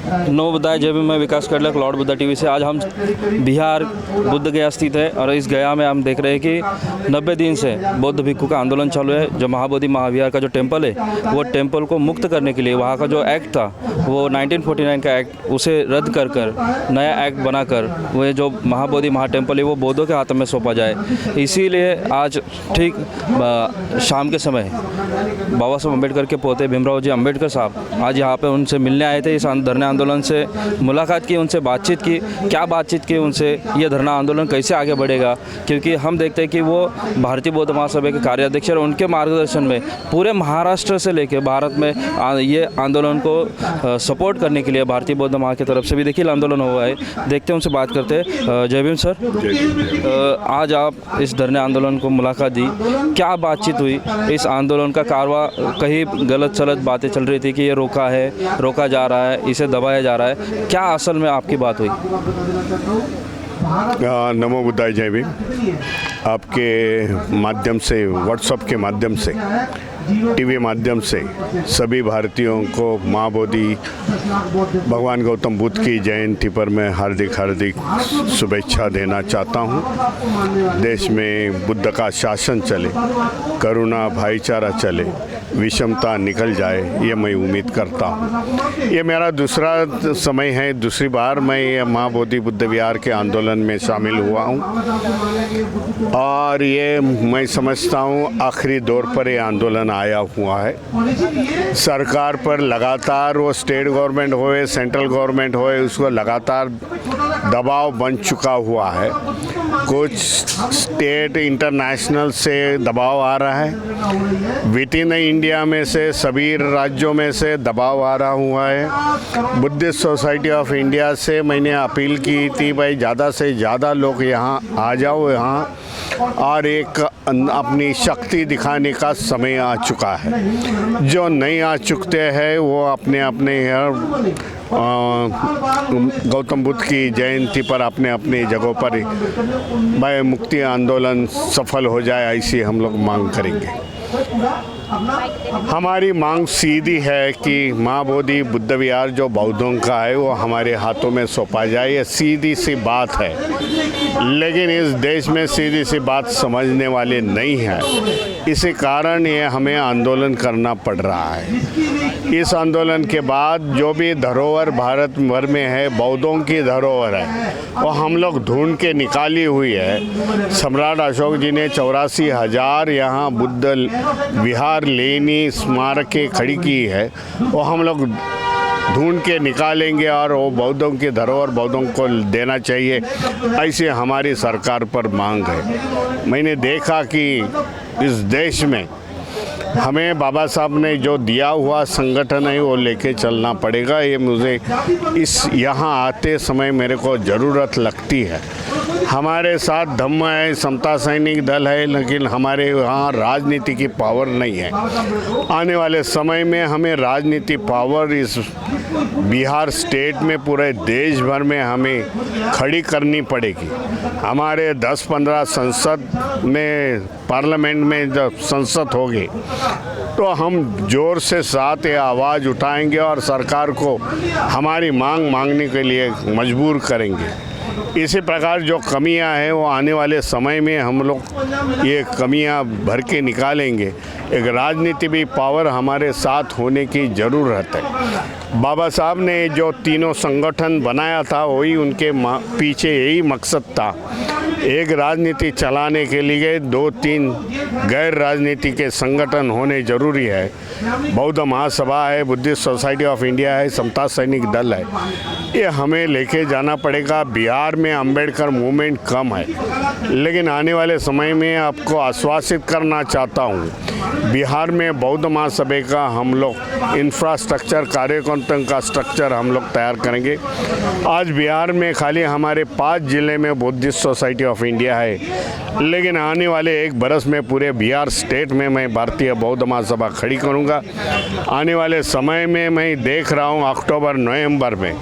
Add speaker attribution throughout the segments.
Speaker 1: नवोदय जब मैं विकास करलक लॉर्ड बुद्धा टीवी से आज हम बिहार बुद्ध गया स्थित है और इस गया में हम देख रहे हैं कि 90 दिन से बौद्ध भिक्षु का आंदोलन चालू है। जो महाबोधि महाविहार का जो टेम्पल है वो टेम्पल को मुक्त करने के लिए वहाँ का जो एक्ट था वो 1949 का एक्ट उसे रद्द कर नया एक्ट बनाकर वो जो महाबोधि महाटेम्पल है वो बौद्धों के हाथों में सौंपा जाए। इसीलिए आज ठीक शाम के समय बाबा साहब अम्बेडकर के पोते भीमराव जी अम्बेडकर साहब आज यहाँ पे उनसे मिलने आए थे। इस धरना आंदोलन से मुलाकात की, उनसे बातचीत की, क्या बातचीत की उनसे, ये धरना आंदोलन कैसे आगे बढ़ेगा, क्योंकि हम देखते हैं कि वो भारतीय बौद्ध महासभा के कार्याध्यक्ष और उनके मार्गदर्शन में पूरे महाराष्ट्र से लेकर भारत में ये आंदोलन को सपोर्ट करने के लिए भारतीय बौद्ध महा की तरफ से भी देखिए आंदोलन हुआ है। देखते हैं उनसे बात करते हैं। जय भीम सर, आज आप इस धरने आंदोलन को मुलाकात दी, क्या बातचीत हुई? इस आंदोलन का कारवा कहीं गलत सलत बातें चल रही थी कि ये रोका जा रहा है, इसे दबाया जा रहा है, क्या असल में आपकी बात हुई?
Speaker 2: नमो बुद्धाय, जय भीम। आपके माध्यम से, व्हाट्सएप के माध्यम से, टीवी माध्यम से सभी भारतीयों को महाबोधि भगवान गौतम बुद्ध की जयंती पर मैं हार्दिक शुभेच्छा देना चाहता हूँ। देश में बुद्ध का शासन चले, करुणा भाईचारा चले, विषमता निकल जाए, ये मैं उम्मीद करता हूँ। ये मेरा दूसरा समय है, दूसरी बार मैं महाबोधि बुद्ध विहार के आंदोलन में शामिल हुआ हूँ और ये मैं समझता हूँ आखिरी दौर पर ये आंदोलन आया हुआ है। सरकार पर लगातार, वो स्टेट गवर्नमेंट होए, सेंट्रल गवर्नमेंट होए, उसको लगातार दबाव बन चुका हुआ है। कुछ स्टेट इंटरनेशनल से दबाव आ रहा है, विद इन इंडिया में से सभी राज्यों में से दबाव आ रहा हुआ है। बुद्धिस्ट सोसाइटी ऑफ इंडिया से मैंने अपील की थी, भाई ज़्यादा से ज़्यादा लोग यहाँ आ जाओ यहाँ, और एक अपनी शक्ति दिखाने का समय आ चुका है। जो नहीं आ चुकते हैं वो अपने गौतम बुद्ध की जयंती पर अपने जगहों पर भाई मुक्ति आंदोलन सफल हो जाए, ऐसी हम लोग मांग करेंगे। हमारी मांग सीधी है कि महाबोधि बुद्ध विहार जो बौद्धों का है वो हमारे हाथों में सौंपा जाए। ये सीधी सी बात है, लेकिन इस देश में सीधी सी बात समझने वाले नहीं हैं। इसी कारण ये हमें आंदोलन करना पड़ रहा है। इस आंदोलन के बाद जो भी धरोहर भारत भर में है, बौद्धों की धरोहर है, वो हम लोग ढूंढ के निकाली हुई है। सम्राट अशोक जी ने 84,000 यहाँ बुद्ध विहार लेनी स्मारकें खड़ी की है, वो हम लोग ढूंढ के निकालेंगे और वो बौद्धों की धरोहर बौद्धों को देना चाहिए, ऐसी हमारी सरकार पर मांग है। मैंने देखा कि इस देश में हमें बाबा साहब ने जो दिया हुआ संगठन है वो लेके चलना पड़ेगा। ये मुझे यहाँ आते समय मेरे को ज़रूरत लगती है। हमारे साथ धम्म है, समता सैनिक दल है, लेकिन हमारे यहाँ राजनीति की पावर नहीं है। आने वाले समय में हमें राजनीति पावर इस बिहार स्टेट में, पूरे देश भर में हमें खड़ी करनी पड़ेगी। हमारे 10-15 संसद में, पार्लियामेंट में जब संसद होगी तो हम जोर से साथ ये आवाज़ उठाएंगे और सरकार को हमारी मांग मांगने के लिए मजबूर करेंगे। इसी प्रकार जो कमियां हैं वो आने वाले समय में हम लोग ये कमियां भर के निकालेंगे। एक राजनीति भी पावर हमारे साथ होने की ज़रूरत है। बाबा साहब ने जो तीनों संगठन बनाया था वही उनके पीछे यही मकसद था। एक राजनीति चलाने के लिए 2-3 गैर राजनीति के संगठन होने ज़रूरी है। बौद्ध महासभा है, बुद्धिस्ट सोसाइटी ऑफ इंडिया है, समता सैनिक दल है, ये हमें लेके जाना पड़ेगा। बिहार में अम्बेडकर मूवमेंट कम है, लेकिन आने वाले समय में आपको आश्वासित करना चाहता हूँ, बिहार में बौद्ध महासभा का हम लोग इंफ्रास्ट्रक्चर, कार्यकर्ताओं का स्ट्रक्चर हम लोग तैयार करेंगे। आज बिहार में खाली हमारे 5 जिले में बुद्धिस्ट सोसाइटी ऑफ इंडिया है, लेकिन आने वाले 1 बरस में पूरे बिहार स्टेट में मैं भारतीय बौद्ध महासभा खड़ी करूंगा। आने वाले समय में मैं देख रहा हूं अक्टूबर-नवंबर में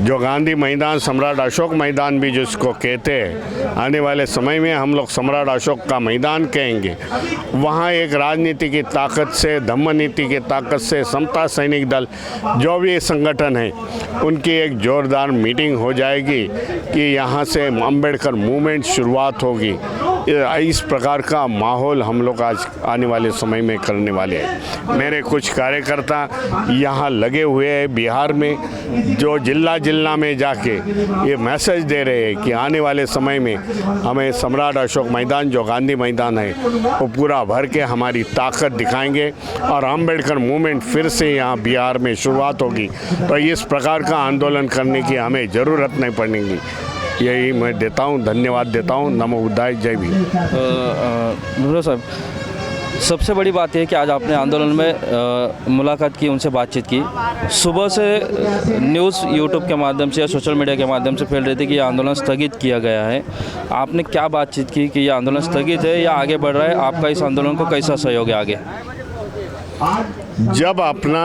Speaker 2: जो गांधी मैदान, सम्राट अशोक मैदान भी जिसको कहते हैं, आने वाले समय में हम लोग सम्राट अशोक का मैदान कहेंगे। वहाँ एक राजनीति की ताकत से, धम्म नीति की ताकत से समता सैनिक दल जो जो भी संगठन है उनकी एक ज़ोरदार मीटिंग हो जाएगी कि यहाँ से अम्बेडकर मूवमेंट शुरुआत होगी। इस प्रकार का माहौल हम लोग आज आने वाले समय में करने वाले हैं। मेरे कुछ कार्यकर्ता यहाँ लगे हुए हैं बिहार में, जो जिला में जाके ये मैसेज दे रहे हैं कि आने वाले समय में हमें सम्राट अशोक मैदान, जो गांधी मैदान है, वो पूरा भर के हमारी ताकत दिखाएंगे और अम्बेडकर मूवमेंट फिर से यहाँ बिहार में शुरुआत होगी। तो इस प्रकार का आंदोलन करने की हमें ज़रूरत नहीं पड़ेगी। यही मैं देता हूँ, धन्यवाद देता हूँ। नमो बुद्धाय, जय भीम।
Speaker 1: भूरा साहब, सबसे बड़ी बात है कि आज आपने आंदोलन में मुलाकात की, उनसे बातचीत की। सुबह से न्यूज़ यूट्यूब के माध्यम से या सोशल मीडिया के माध्यम से फैल रही थी कि यह आंदोलन स्थगित किया गया है। आपने क्या बातचीत की कि यह आंदोलन स्थगित है या आगे बढ़ रहा है? आपका इस आंदोलन को कैसा सहयोग है आगे?
Speaker 2: जब अपना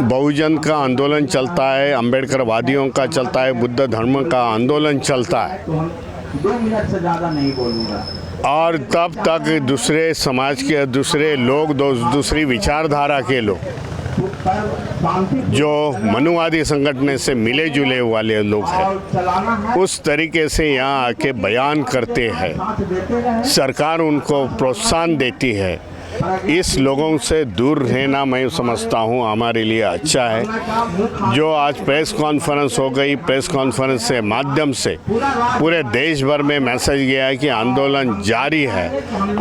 Speaker 2: बहुजन का आंदोलन चलता है, अम्बेडकर वादियों का चलता है, बुद्ध धर्म का आंदोलन चलता है,
Speaker 3: 2 मिनट से ज़्यादा नहीं बोलूँगा,
Speaker 2: और तब तक दूसरे समाज के दूसरे लोग, दूसरी विचारधारा के लोग, जो मनुवादी संगठन से मिले जुले वाले लोग हैं, उस तरीके से यहाँ आके बयान करते हैं, सरकार उनको प्रोत्साहन देती है। इस लोगों से दूर रहना मैं समझता हूँ हमारे लिए अच्छा है। जो आज प्रेस कॉन्फ्रेंस हो गई, प्रेस कॉन्फ्रेंस से माध्यम से पूरे देश भर में मैसेज गया है कि आंदोलन जारी है,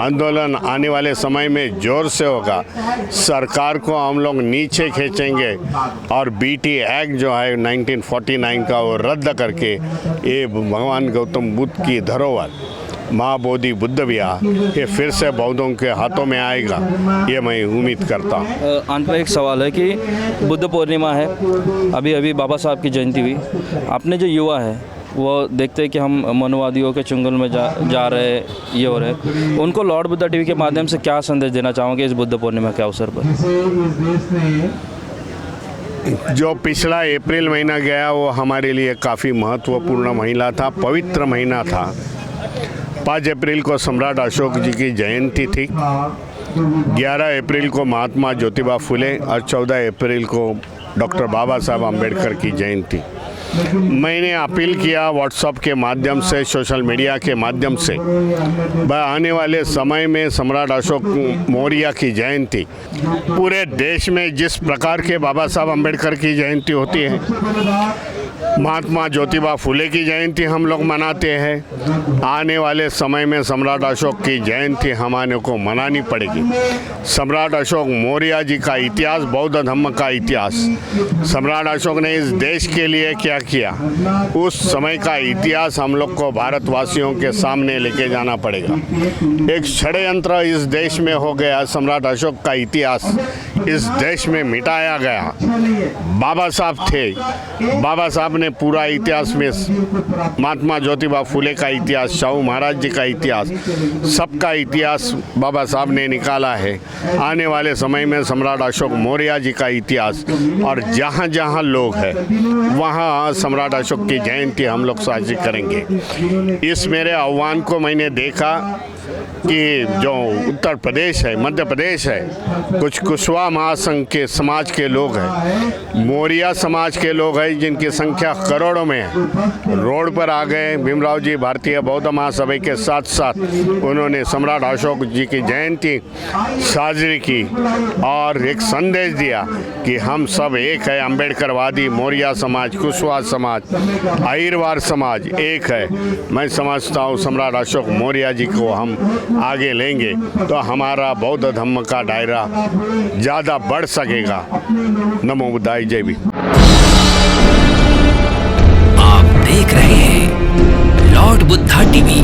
Speaker 2: आंदोलन आने वाले समय में ज़ोर से होगा, सरकार को हम लोग नीचे खींचेंगे और बीटी एक्ट जो है 1949 का वो रद्द करके ये भगवान गौतम बुद्ध की धरोहर महाबोधि बुद्ध विहार ये फिर से बौद्धों के हाथों में आएगा, ये मैं उम्मीद करता हूँ।
Speaker 1: अंत में एक सवाल है कि बुद्ध पूर्णिमा है, अभी अभी बाबा साहब की जयंती हुई। अपने जो युवा है वो देखते हैं कि हम मनुवादियों के चुंगल में जा रहे, ये हो रहे, उनको लॉर्ड बुद्धा टीवी के माध्यम से क्या संदेश देना चाहोगे इस बुद्ध पूर्णिमा के अवसर पर?
Speaker 2: जो पिछला अप्रैल महीना गया वो हमारे लिए काफ़ी महत्वपूर्ण महीना था, पवित्र महीना था। 5 अप्रैल को सम्राट अशोक जी की जयंती थी, 11 अप्रैल को महात्मा ज्योतिबा फुले और 14 अप्रैल को डॉक्टर बाबा साहब अम्बेडकर की जयंती। मैंने अपील किया व्हाट्सएप के माध्यम से, सोशल मीडिया के माध्यम से, आने वाले समय में सम्राट अशोक मौर्य की जयंती पूरे देश में जिस प्रकार के बाबा साहब अम्बेडकर की जयंती होती है, महात्मा ज्योतिबा फुले की जयंती हम लोग मनाते हैं, आने वाले समय में सम्राट अशोक की जयंती हमारे को मनानी पड़ेगी। सम्राट अशोक मौर्य जी का इतिहास, बौद्ध धर्म का इतिहास, सम्राट अशोक ने इस देश के लिए क्या किया, उस समय का इतिहास हम लोग को भारतवासियों के सामने लेके जाना पड़ेगा। एक षड्यंत्र इस देश में हो गया, सम्राट अशोक का इतिहास इस देश में मिटाया गया। बाबा साहब थे, बाबा साहब ने पूरा इतिहास में महात्मा ज्योतिबा फुले का इतिहास, शाहू महाराज जी का इतिहास, सबका इतिहास बाबा साहब ने निकाला है। आने वाले समय में सम्राट अशोक मौर्य जी का इतिहास, और जहाँ जहाँ लोग हैं वहाँ सम्राट अशोक की जयंती हम लोग साझी करेंगे। इस मेरे आह्वान को मैंने देखा कि जो उत्तर प्रदेश है, मध्य प्रदेश है, कुछ कुशवाहा महासंघ के समाज के लोग हैं, मौर्य समाज के लोग हैं जिनकी संख्या करोड़ों में है, रोड पर आ गए। भीमराव जी भारतीय बौद्ध महासभा के साथ साथ उन्होंने सम्राट अशोक जी की जयंती साजरी की और एक संदेश दिया कि हम सब एक है, अम्बेडकरवादी मौर्य समाज, कुशवाहा समाज, अहिरवार समाज एक है। मैं समझता हूँ सम्राट अशोक मौर्य जी को हम आगे लेंगे तो हमारा बौद्ध धर्म का दायरा ज़्यादा बढ़ सकेगा। नमो बुद्धाय, जय भीम।
Speaker 4: आप देख रहे हैं लॉर्ड बुद्धा टीवी।